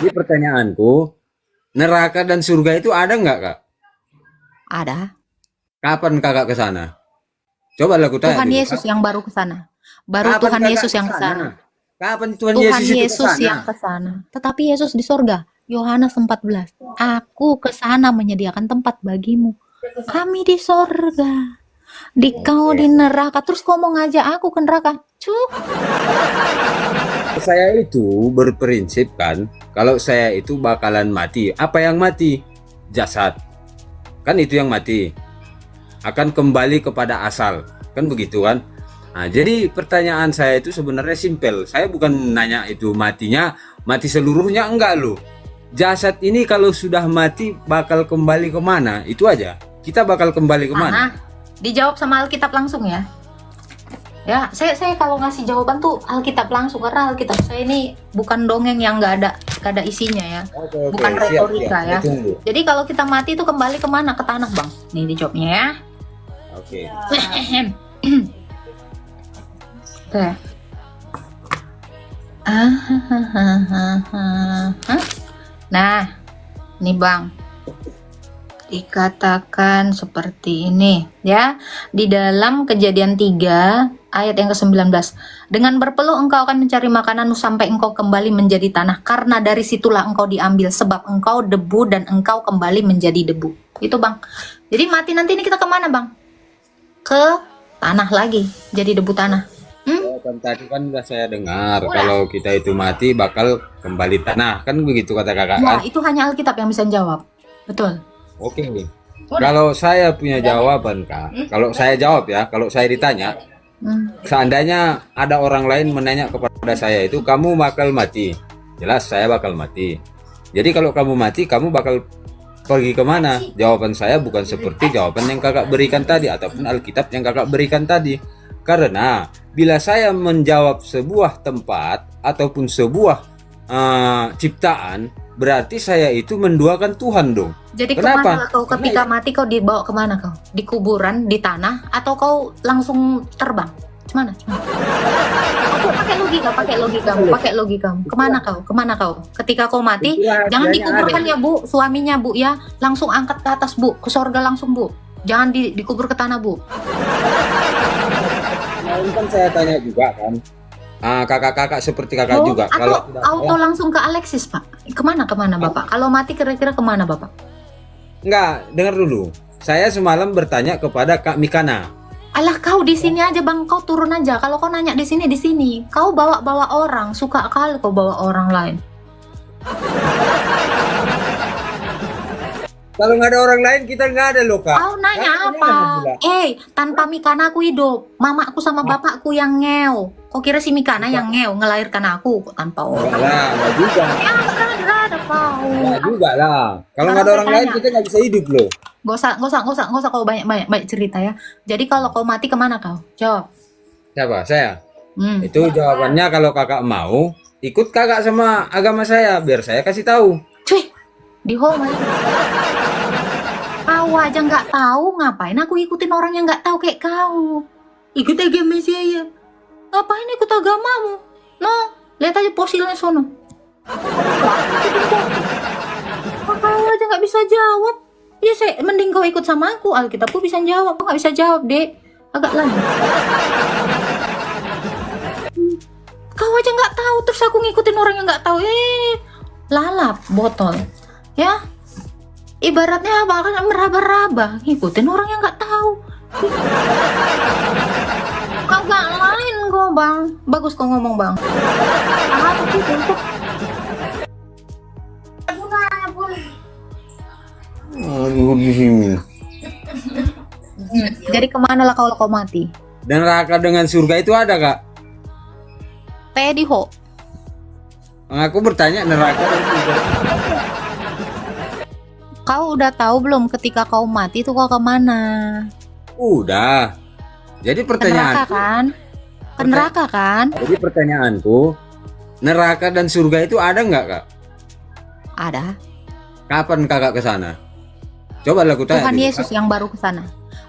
Jadi pertanyaanku, neraka dan surga itu ada nggak, Kak? Ada. Kapan Kakak ke sana? Coba aku tanya Tuhan dulu, Yesus Kak. yang baru ke sana. Baru Kapan Tuhan Kakak Yesus ke yang ke sana? sana. Kapan Tuhan Tuhan Yesus itu ke Yesus sana? yang ke sana. Tetapi Yesus di sorga. Yohanes 14. Aku ke sana menyediakan tempat bagimu. Kami di sorga. Kau Oke. di neraka. Terus kau mau ngajak aku ke neraka. Cuk. Saya itu berprinsip kan, kalau saya itu bakalan mati. Apa yang mati? Jasad. Kan itu yang mati. Akan kembali kepada asal. Kan begitu kan? Nah, jadi pertanyaan saya itu sebenarnya simpel. Saya bukan nanya itu matinya, mati seluruhnya enggak loh. Jasad ini kalau sudah mati bakal kembali kemana? Itu aja. Kita bakal kembali kemana? Mana? Dijawab sama Alkitab langsung ya. Ya, saya kalau ngasih jawaban tuh Alkitab langsung karena Alkitab saya ini bukan dongeng yang nggak ada isinya ya. Oke, Bukan siap, retorika siap. ya. Saya tunggu. Jadi kalau kita mati itu kembali kemana? Ke tanah, Bang. Nih dijawabnya ya. Oke. Oke. Nah, nih Bang. Dikatakan seperti ini ya. Di dalam Kejadian 3 ayat yang ke-19. Dengan berpeluh engkau akan mencari makananmu sampai engkau kembali menjadi tanah. Karena dari situlah engkau diambil. Sebab engkau debu dan engkau kembali menjadi debu. Itu Bang. Jadi mati nanti ini kita kemana Bang? Ke tanah lagi. Jadi debu tanah. Kan tadi kan udah saya dengar Udah. kalau kita itu mati bakal kembali tanah. Kan begitu kata kakak Ya, kan? itu hanya Alkitab yang bisa jawab. Betul. Oke nih. Kalau saya punya jawaban Kak, kalau saya jawab ya, kalau saya ditanya, seandainya ada orang lain menanya kepada saya itu, kamu bakal mati. Jelas saya bakal mati. Jadi kalau kamu mati, kamu bakal pergi kemana? Jawaban saya bukan seperti jawaban yang kakak berikan tadi ataupun Alkitab yang kakak berikan tadi. Karena bila saya menjawab sebuah tempat ataupun sebuah ciptaan, berarti saya itu menduakan Tuhan dong. Jadi Kenapa? kemana kau ketika mati kau dibawa kemana kau? Di kuburan, di tanah, atau kau langsung terbang? Gimana? Aku pakai logikamu. Kemana kau? Ketika kau mati, jangan dikuburkan ya Bu, suaminya Bu ya, langsung angkat ke atas Bu, ke sorga langsung Bu. Jangan dikubur ke tanah Bu. Nah, ini kan saya tanya juga kan. Kakak-kakak seperti kakak juga. Atau Kalau tidak auto langsung ke Alexis Pak. Kemana Bapak? Kalau mati kira-kira kemana Bapak? enggak, dengar dulu. Saya semalam bertanya kepada Kak Mikana. Alah kau di sini aja Bang, kau turun aja. Kalau kau nanya di sini. Kau bawa orang, suka kali kau bawa orang lain. Kalau nggak ada orang lain kita nggak ada loh Kak. Kau nanya Nah, apa? ini Tanpa Mikana aku hidup. Mamaku sama bapakku yang ngeo. Kau kira si Mikana yang ngeo ngelahirkan aku kok tanpa orang? enggak lah, enggak juga. Ya ada kau. Enggak juga lah. Kalau nggak ada orang lain kita nggak bisa hidup loh. Gak usah kau banyak cerita ya. Jadi kalau kau mati kemana kau? Jawab. Siapa? Saya. Hmm. Itu jawabannya kalau kakak mau ikut kakak sama agama saya biar saya kasih tahu. Cuy, di home aja. Kau aja nggak tahu, ngapain aku ikutin orang yang nggak tahu kayak kau? Ikut agama saya. Ngapain ikut agamamu? No, lihat aja fosilnya sono. Kau aja nggak bisa jawab. Ya mending kau ikut sama aku. Alkitabku bisa jawab. Kau nggak bisa jawab dek. Agak lagi. Kau aja nggak tahu, terus aku ngikutin orang yang nggak tahu. Lalap botol. Ya. Ibaratnya apa kan meraba-raba ngikutin orang yang nggak tahu. Agak lain kok Bang. Bagus kau ngomong Bang. Di sini. Jadi kemana lah kalau kau mati? Dan neraka dengan surga itu ada Kak? Teddy Ho. Aku bertanya neraka dan surga. Kau udah tahu belum ketika kau mati itu kau kemana? Udah. Jadi Ke neraka pertanyaan. kan? Ke neraka kan? Jadi pertanyaanku, neraka dan surga itu ada nggak Kak? Ada. Kapan kakak ke sana? Coba aku tanya. Tuhan dulu, Yesus Kak. yang baru ke sana.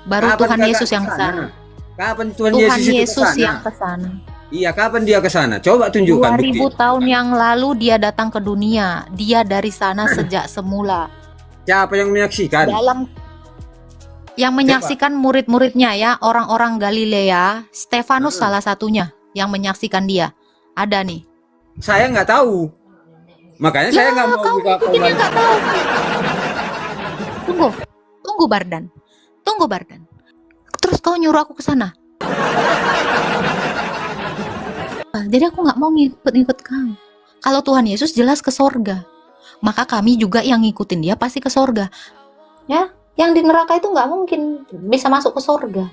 Baru Kapan Tuhan kakak Yesus yang ke ke sana. Kapan Tuhan, Tuhan Yesus itu Yesus ke sana? yang ke sana. Iya, kapan dia ke sana? Coba tunjukkan 2000 bukti. tahun yang lalu dia datang ke dunia. Dia dari sana sejak semula. Siapa yang menyaksikan? Dalam yang menyaksikan murid-muridnya ya, orang-orang Galilea, Stefanus salah satunya yang menyaksikan dia. Ada nih. Saya nggak tahu. Makanya saya nggak mau Kau buka ngikutin yang online. nggak tahu. Tunggu Bardan. Tunggu Bardan. Terus kau nyuruh aku ke sana. Jadi aku nggak mau ngikut-ngikut kau. Kalau Tuhan Yesus jelas ke sorga, maka kami juga yang ngikutin dia pasti ke sorga. Ya, yang di neraka itu nggak mungkin bisa masuk ke sorga.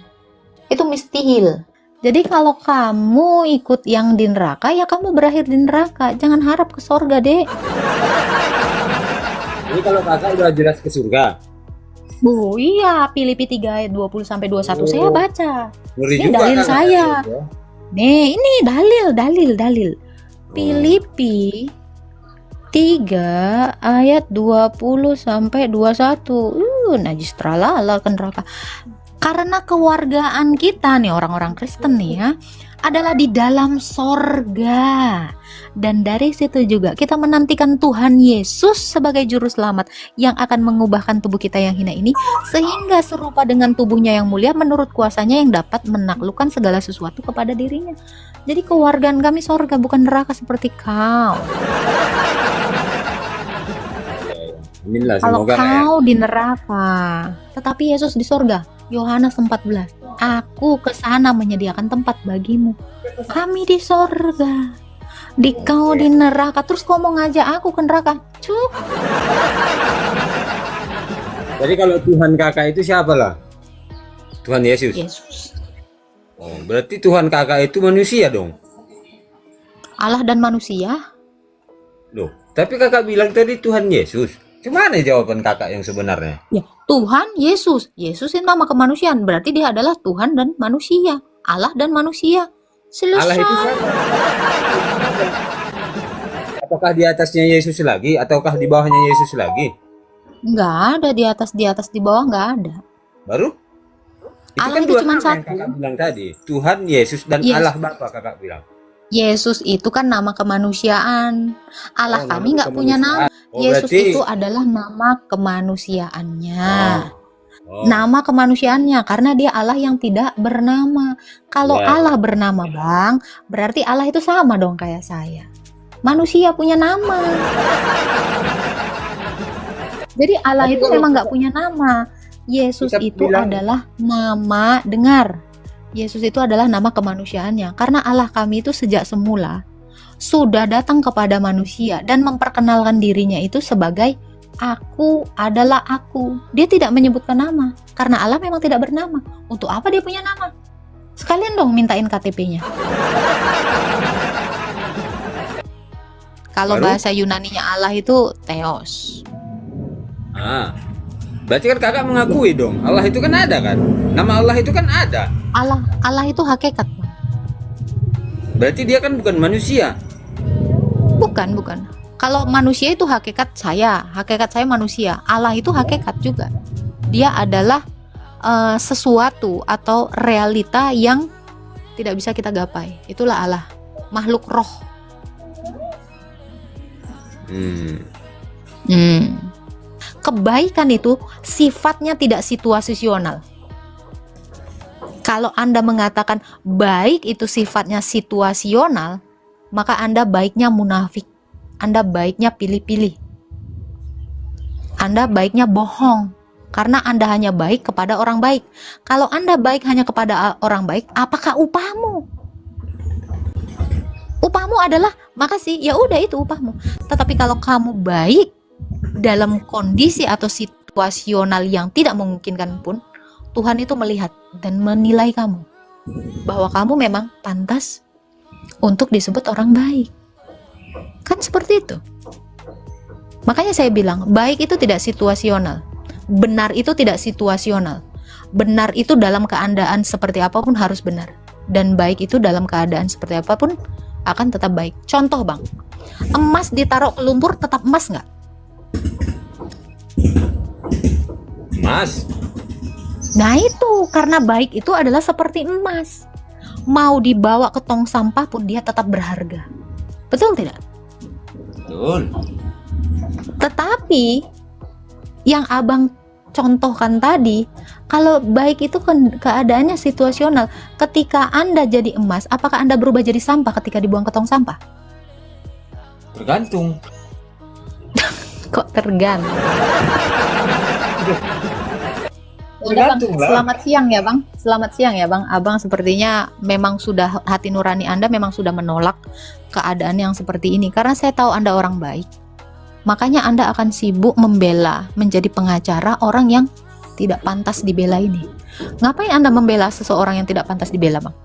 Itu mustahil. Jadi kalau kamu ikut yang di neraka, ya kamu berakhir di neraka. Jangan harap ke sorga, Dek. Ini kalau kakak udah jelas ke surga. Bu, iya, Filipi 3 ayat 20 sampai 21 saya baca. Ngeri Ini juga dalil kan, saya. kakak. Nih, ini dalil. Filipi 3 ayat 20 sampai 21. Najis tralala ke neraka. Karena kewargaan kita nih orang-orang Kristen nih ya, adalah di dalam sorga. Dan dari situ juga kita menantikan Tuhan Yesus sebagai juru selamat yang akan mengubahkan tubuh kita yang hina ini sehingga serupa dengan tubuhnya yang mulia menurut kuasanya yang dapat menaklukkan segala sesuatu kepada dirinya. Jadi kewargaan kami sorga, bukan neraka seperti kau. Amin lah, Kalau semoga lah ya. kau di neraka, tetapi Yesus di sorga. Yohanes 14. Aku ke sana menyediakan tempat bagimu. Kami di sorga. Di kau di neraka. Terus kau mau ngajak aku ke neraka? Cuk. Jadi kalau Tuhan kakak itu siapa lah? Tuhan Yesus. Yesus. Oh, berarti Tuhan kakak itu manusia dong. Allah dan manusia. Loh, tapi kakak bilang tadi Tuhan Yesus. Gimana jawaban kakak yang sebenarnya? Ya, Tuhan Yesus. Yesus itu nama kemanusiaan. Berarti dia adalah Tuhan dan manusia. Allah dan manusia. Selesai. Allah itu siapa? Apakah di atasnya Yesus lagi ataukah di bawahnya Yesus lagi? Nggak ada di atas, di bawah nggak ada. Baru? Itu Allah kan itu dua cuma nama yang satu. kakak bilang tadi. Tuhan, Yesus, dan Yes. Allah Bapa kakak bilang. Yesus itu kan nama kemanusiaan. Allah Oh, kami nama nggak punya nama. kemanusiaan. Oh, Yesus berarti- itu adalah nama kemanusiaannya. Oh. Nama kemanusiaannya karena dia Allah yang tidak bernama. Kalau Ya. Allah bernama, Bang, berarti Allah itu sama dong kayak saya. Manusia punya nama. Jadi Allah Tapi itu kalau memang nggak punya nama. Yesus kita itu bilang- adalah nama, dengar. Yesus itu adalah nama kemanusiaannya. Karena Allah kami itu sejak semula sudah datang kepada manusia dan memperkenalkan dirinya itu sebagai Aku adalah aku. Dia tidak menyebutkan nama karena Allah memang tidak bernama. Untuk apa dia punya nama? Sekalian dong mintain KTP-nya. Kalau Baru? bahasa Yunaninya Allah itu Theos. Ah. Berarti kan kakak mengakui dong. Allah itu kan ada kan? Nama Allah itu kan ada. Allah itu hakikat. Berarti dia kan bukan manusia. Bukan. Kalau manusia itu hakikat saya manusia. Allah itu hakikat juga. Dia adalah sesuatu atau realita yang tidak bisa kita gapai. Itulah Allah, makhluk roh. Kebaikan itu sifatnya tidak situasional. Kalau Anda mengatakan baik itu sifatnya situasional, maka Anda baiknya munafik. Anda baiknya pilih-pilih. Anda baiknya bohong. Karena Anda hanya baik kepada orang baik. Kalau Anda baik hanya kepada orang baik, apakah upahmu? Upahmu adalah makasih, ya udah itu upahmu. Tetapi kalau kamu baik dalam kondisi atau situasional yang tidak memungkinkan pun, Tuhan itu melihat dan menilai kamu bahwa kamu memang pantas untuk disebut orang baik. Kan seperti itu. Makanya saya bilang, baik itu tidak situasional. Benar itu tidak situasional. Benar itu dalam keadaan seperti apapun harus benar. Dan baik itu dalam keadaan seperti apapun akan tetap baik. Contoh Bang, emas ditaruh ke lumpur tetap emas nggak? Mas. Nah itu, karena baik itu adalah seperti emas. mau dibawa ke tong sampah pun dia tetap berharga. Betul tidak? Betul. Tetapi yang abang contohkan tadi, kalau baik itu keadaannya situasional. Ketika Anda jadi emas, apakah Anda berubah jadi sampah ketika dibuang ke tong sampah? Tergantung. Kok tergantung? Tergantung lah. Selamat siang ya bang. Selamat siang ya bang. Abang sepertinya memang sudah, hati nurani Anda memang sudah menolak keadaan yang seperti ini. Karena saya tahu Anda orang baik. Makanya Anda akan sibuk membela, menjadi pengacara orang yang tidak pantas dibela ini. Ngapain Anda membela seseorang yang tidak pantas dibela bang?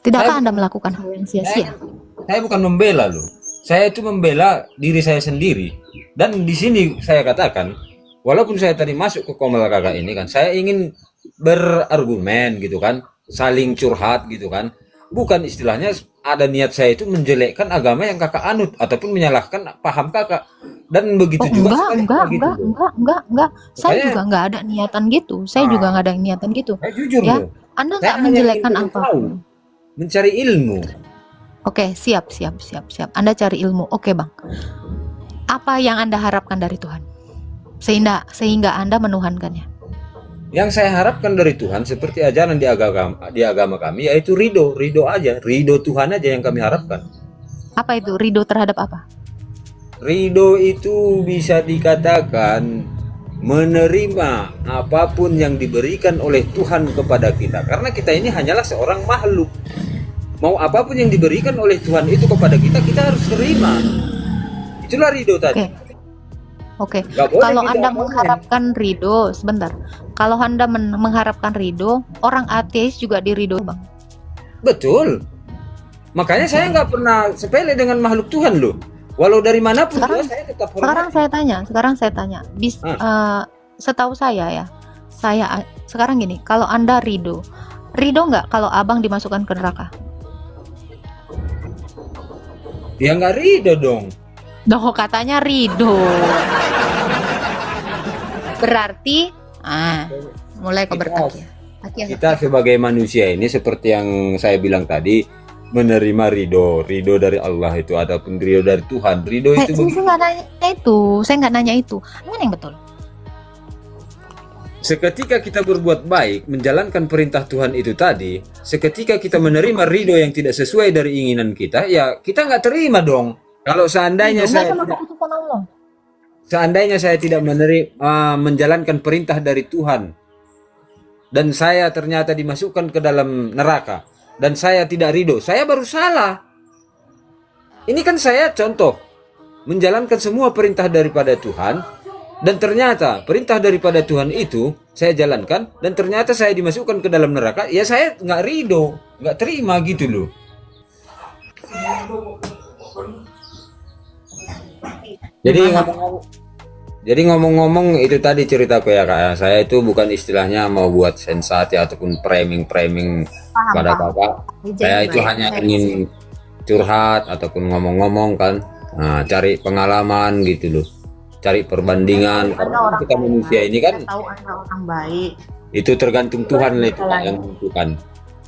Tidakkah Anda melakukan hal yang sia-sia? Saya bukan membela loh. Saya itu membela diri saya sendiri. Dan di sini saya katakan, walaupun saya tadi masuk ke Komel Kakak ini kan, saya ingin berargumen gitu kan, saling curhat gitu kan. Bukan istilahnya ada niat saya itu menjelekkan agama yang kakak anut ataupun menyalahkan paham kakak. Dan begitu juga enggak. Saya juga nggak ada niatan gitu. Saya juga nggak ada niatan gitu. Saya jujur ya, loh. Anda nggak menjelekkan apa? Mencari ilmu. Oke, siap. Anda cari ilmu. Oke, bang. Apa yang Anda harapkan dari Tuhan? Sehingga Anda menuhankannya. Yang saya harapkan dari Tuhan seperti ajaran di agama kami, yaitu ridho aja, ridho Tuhan aja yang kami harapkan. Apa itu ridho terhadap apa? Ridho itu bisa dikatakan menerima apapun yang diberikan oleh Tuhan kepada kita, karena kita ini hanyalah seorang makhluk. Mau apapun yang diberikan oleh Tuhan itu kepada kita, kita harus terima. Itulah ridho tadi. Oke. Kalau Anda mengharapkan ridho, sebentar. Kalau Anda mengharapkan ridho, orang ateis juga diridho, bang. Betul. Makanya saya nggak pernah sepele dengan makhluk Tuhan loh. Walau dari manapun saya tetap hormat. Sekarang saya tanya. Setahu saya ya, sekarang gini. Kalau Anda ridho nggak kalau abang dimasukkan ke neraka? Ya nggak ridho dong. Doh, katanya ridho. Berarti mulai kau bertanya. Kita sebagai manusia ini seperti yang saya bilang tadi, menerima ridho dari Allah itu ataupun ridho dari Tuhan. Ridho itu saya nggak nanya itu. Mana yang betul? Seketika kita berbuat baik, menjalankan perintah Tuhan itu tadi, seketika kita menerima ridho yang tidak sesuai dari keinginan kita, ya kita nggak terima dong. Kalau seandainya saya tidak menjalankan perintah dari Tuhan dan saya ternyata dimasukkan ke dalam neraka dan saya tidak ridho, saya baru salah. Ini kan saya contoh menjalankan semua perintah daripada Tuhan dan ternyata perintah daripada Tuhan itu saya jalankan dan ternyata saya dimasukkan ke dalam neraka, ya saya nggak ridho, nggak terima gitu loh. Jadi ngomong-ngomong itu tadi ceritaku ya kak ya. Saya itu bukan istilahnya mau buat sensasi ataupun framing pada kakak. Saya itu hanya ingin curhat ataupun ngomong-ngomong kan, cari pengalaman gitu loh, cari perbandingan. Karena kita manusia ini kan tahu Anda orang baik. Itu tergantung Tuhan lah itu yang menentukan.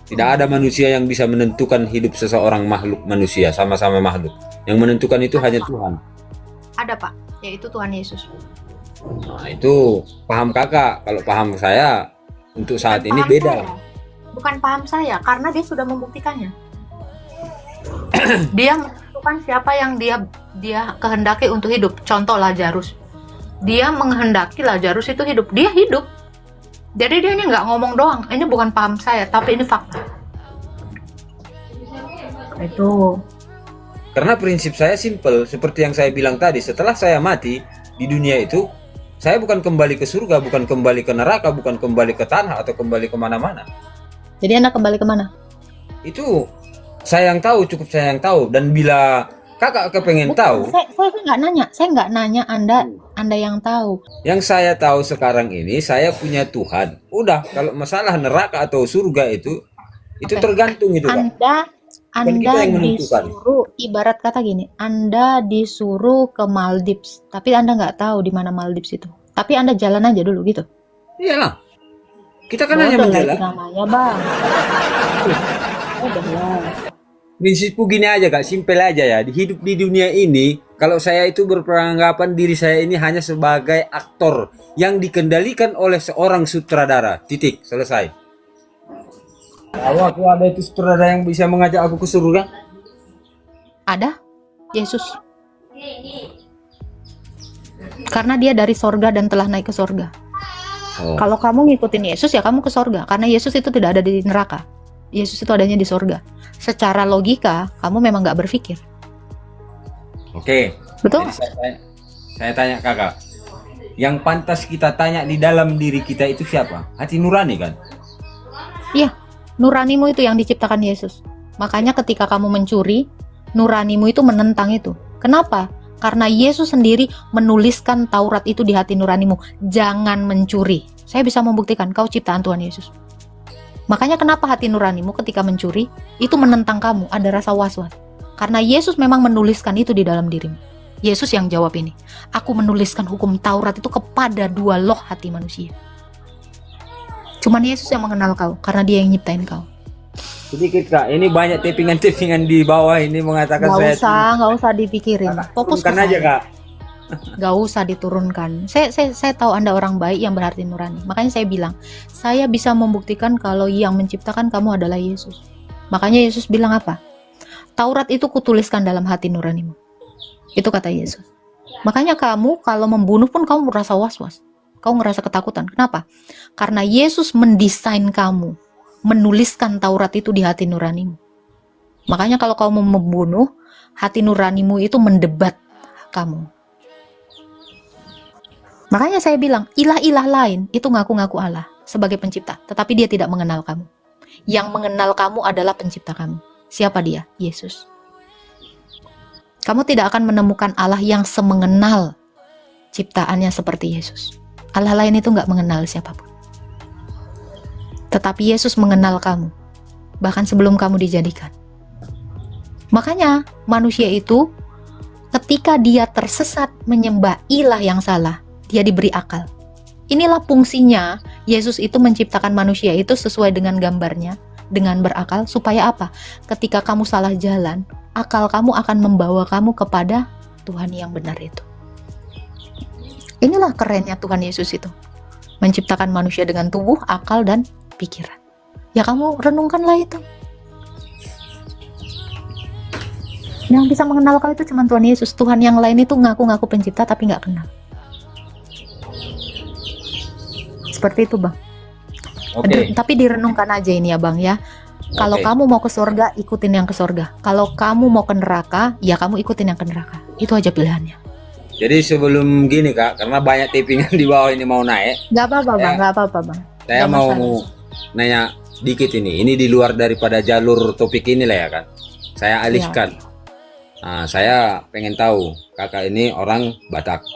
Tidak ada manusia yang bisa menentukan hidup seseorang makhluk manusia, sama-sama makhluk. Yang menentukan itu hanya Tuhan. Ada pak, yaitu Tuhan Yesus. Nah itu paham kakak. Kalau paham saya untuk saat ini beda. Bukan paham saya, karena dia sudah membuktikannya. Dia menentukan siapa yang dia kehendaki untuk hidup. Contoh Lazarus, dia menghendaki Lazarus itu hidup, dia hidup. Jadi dia ini nggak ngomong doang. Ini bukan paham saya, tapi ini fakta. Itu. Karena prinsip saya simple, seperti yang saya bilang tadi, setelah saya mati di dunia itu, saya bukan kembali ke surga, bukan kembali ke neraka, bukan kembali ke tanah atau kembali kemana-mana. Jadi Anda kembali kemana? Itu saya yang tahu, cukup saya yang tahu. Dan bila kakak kepengen tahu, saya nggak nanya Anda yang tahu. Yang saya tahu sekarang ini, saya punya Tuhan. Udah, kalau masalah neraka atau surga itu tergantung itu Kak. Anda disuruh, ibarat kata gini, Anda disuruh ke Maldives, tapi Anda nggak tahu di mana Maldives itu. Tapi Anda jalan aja dulu gitu. Iyalah, kita kan hanya menjalan. Namanya bang. Prinsipku gini aja Kak, simpel aja ya. Di hidup di dunia ini, kalau saya itu berperanggapan diri saya ini hanya sebagai aktor yang dikendalikan oleh seorang sutradara. Titik, selesai. Kalau aku ada itu sutradara yang bisa mengajak aku ke surga? Ada Yesus. Karena dia dari sorga dan telah naik ke sorga. Oh. Kalau kamu ngikutin Yesus ya kamu ke sorga. Karena Yesus itu tidak ada di neraka. Yesus itu adanya di sorga. Secara logika kamu memang nggak berpikir. Oke. Betul? Jadi saya tanya kakak, yang pantas kita tanya di dalam diri kita itu siapa? Hati nurani kan? Iya, nuranimu itu yang diciptakan Yesus. Makanya ketika kamu mencuri, nuranimu itu menentang itu. Kenapa? Karena Yesus sendiri menuliskan Taurat itu di hati nuranimu. Jangan mencuri. Saya bisa membuktikan kau ciptaan Tuhan Yesus. Makanya kenapa hati nuranimu ketika mencuri itu menentang kamu, ada rasa was-was. Karena Yesus memang menuliskan itu di dalam dirimu. Yesus yang jawab ini. Aku menuliskan hukum Taurat itu kepada dua loh hati manusia. Cuman Yesus yang mengenal kau, karena dia yang nyiptain kau. Sedikit Kak, ini banyak tippingan-tippingan di bawah ini mengatakan Nggak usah dipikirin. Fokus ke turunkan aja saya. Kak. Gak usah diturunkan. Saya tahu Anda orang baik yang berhati nurani. Makanya saya bilang, saya bisa membuktikan kalau yang menciptakan kamu adalah Yesus. Makanya Yesus bilang apa? Taurat itu kutuliskan dalam hati nuranimu. Itu kata Yesus. Makanya kamu kalau membunuh pun kamu merasa was-was. Kau ngerasa ketakutan. Kenapa? Karena Yesus mendesain kamu, menuliskan Taurat itu di hati nuranimu. Makanya kalau kamu membunuh, hati nuranimu itu mendebat kamu. Makanya saya bilang, ilah-ilah lain itu ngaku-ngaku Allah sebagai pencipta, tetapi dia tidak mengenal kamu. Yang mengenal kamu adalah pencipta kamu. Siapa dia? Yesus. Kamu tidak akan menemukan Allah yang semengenal ciptaannya seperti Yesus. Allah lain itu nggak mengenal siapapun. Tetapi Yesus mengenal kamu, bahkan sebelum kamu dijadikan. Makanya manusia itu ketika dia tersesat menyembah ilah yang salah, dia diberi akal. Inilah fungsinya Yesus itu menciptakan manusia itu sesuai dengan gambarnya, dengan berakal, supaya apa? Ketika kamu salah jalan, akal kamu akan membawa kamu kepada Tuhan yang benar itu. Inilah kerennya Tuhan Yesus itu, menciptakan manusia dengan tubuh, akal, dan pikiran. Ya kamu renungkanlah itu. Yang bisa mengenal kau itu cuma Tuhan Yesus. Tuhan yang lain itu ngaku-ngaku pencipta tapi nggak kenal. Seperti itu Bang. Tapi direnungkan aja ini ya Bang ya. Kalau kamu mau ke surga, ikutin yang ke surga. Kalau kamu mau ke neraka, ya kamu ikutin yang ke neraka. Itu aja pilihannya. Jadi sebelum gini Kak, karena banyak tippingan di bawah ini mau naik. Gak apa-apa Bang, gak apa-apa Bang. Saya mau nanya dikit ini. Ini di luar daripada jalur topik ini lah ya kan. Saya alihkan. Ya. Nah, saya pengen tahu kakak ini orang Batak,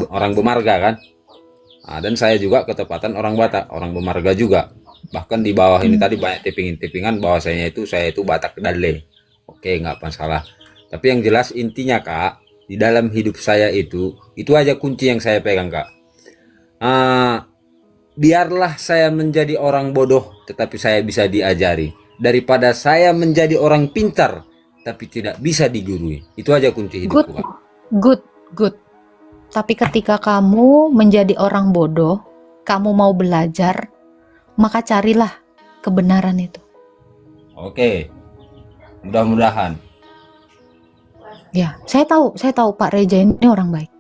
orang Bemarga kan. Nah, dan saya juga ketepatan orang Batak, orang Bemarga juga. Bahkan di bawah ini tadi banyak tippingan bahwasanya itu saya itu Batak Dale. Oke, nggak masalah. Tapi yang jelas intinya Kak, di dalam hidup saya itu aja kunci yang saya pegang Kak. Biarlah saya menjadi orang bodoh, tetapi saya bisa diajari, daripada saya menjadi orang pintar, tapi tidak bisa digurui. Itu aja kunci hidupku Kak. Good. Tapi ketika kamu menjadi orang bodoh, kamu mau belajar, maka carilah kebenaran itu. Oke. Mudah-mudahan. Ya, saya tahu Pak Reja ini orang baik.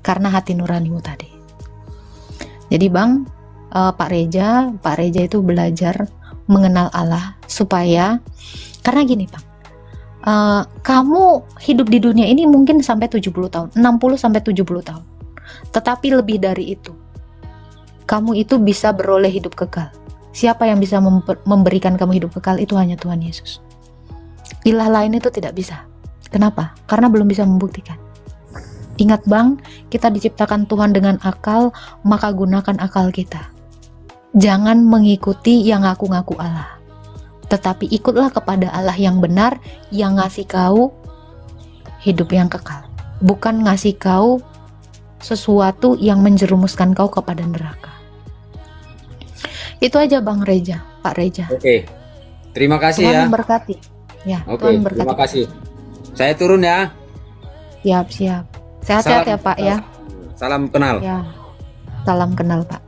Karena hati nuranimu tadi. Jadi Bang, Pak Reja itu belajar mengenal Allah supaya, karena gini Bang, kamu hidup di dunia ini mungkin sampai 70 tahun, 60 sampai 70 tahun. Tetapi lebih dari itu, kamu itu bisa beroleh hidup kekal. Siapa yang bisa memberikan kamu hidup kekal? Itu hanya Tuhan Yesus. Ilah lain itu tidak bisa. Kenapa? Karena belum bisa membuktikan. Ingat Bang, kita diciptakan Tuhan dengan akal, maka gunakan akal kita. Jangan mengikuti yang ngaku-ngaku Allah. Tetapi ikutlah kepada Allah yang benar, yang ngasih kau hidup yang kekal. Bukan ngasih kau sesuatu yang menjerumuskan kau kepada neraka. Itu aja Bang Reja, Pak Reja. Oke. Terima kasih Tuhan ya. memberkati. Ya, Oke, Tuhan berkati. terima kasih. Saya turun ya. Siap, siap. Sehat-sehat Salam- ya Pak ya. Salam kenal. Ya. Salam kenal Pak.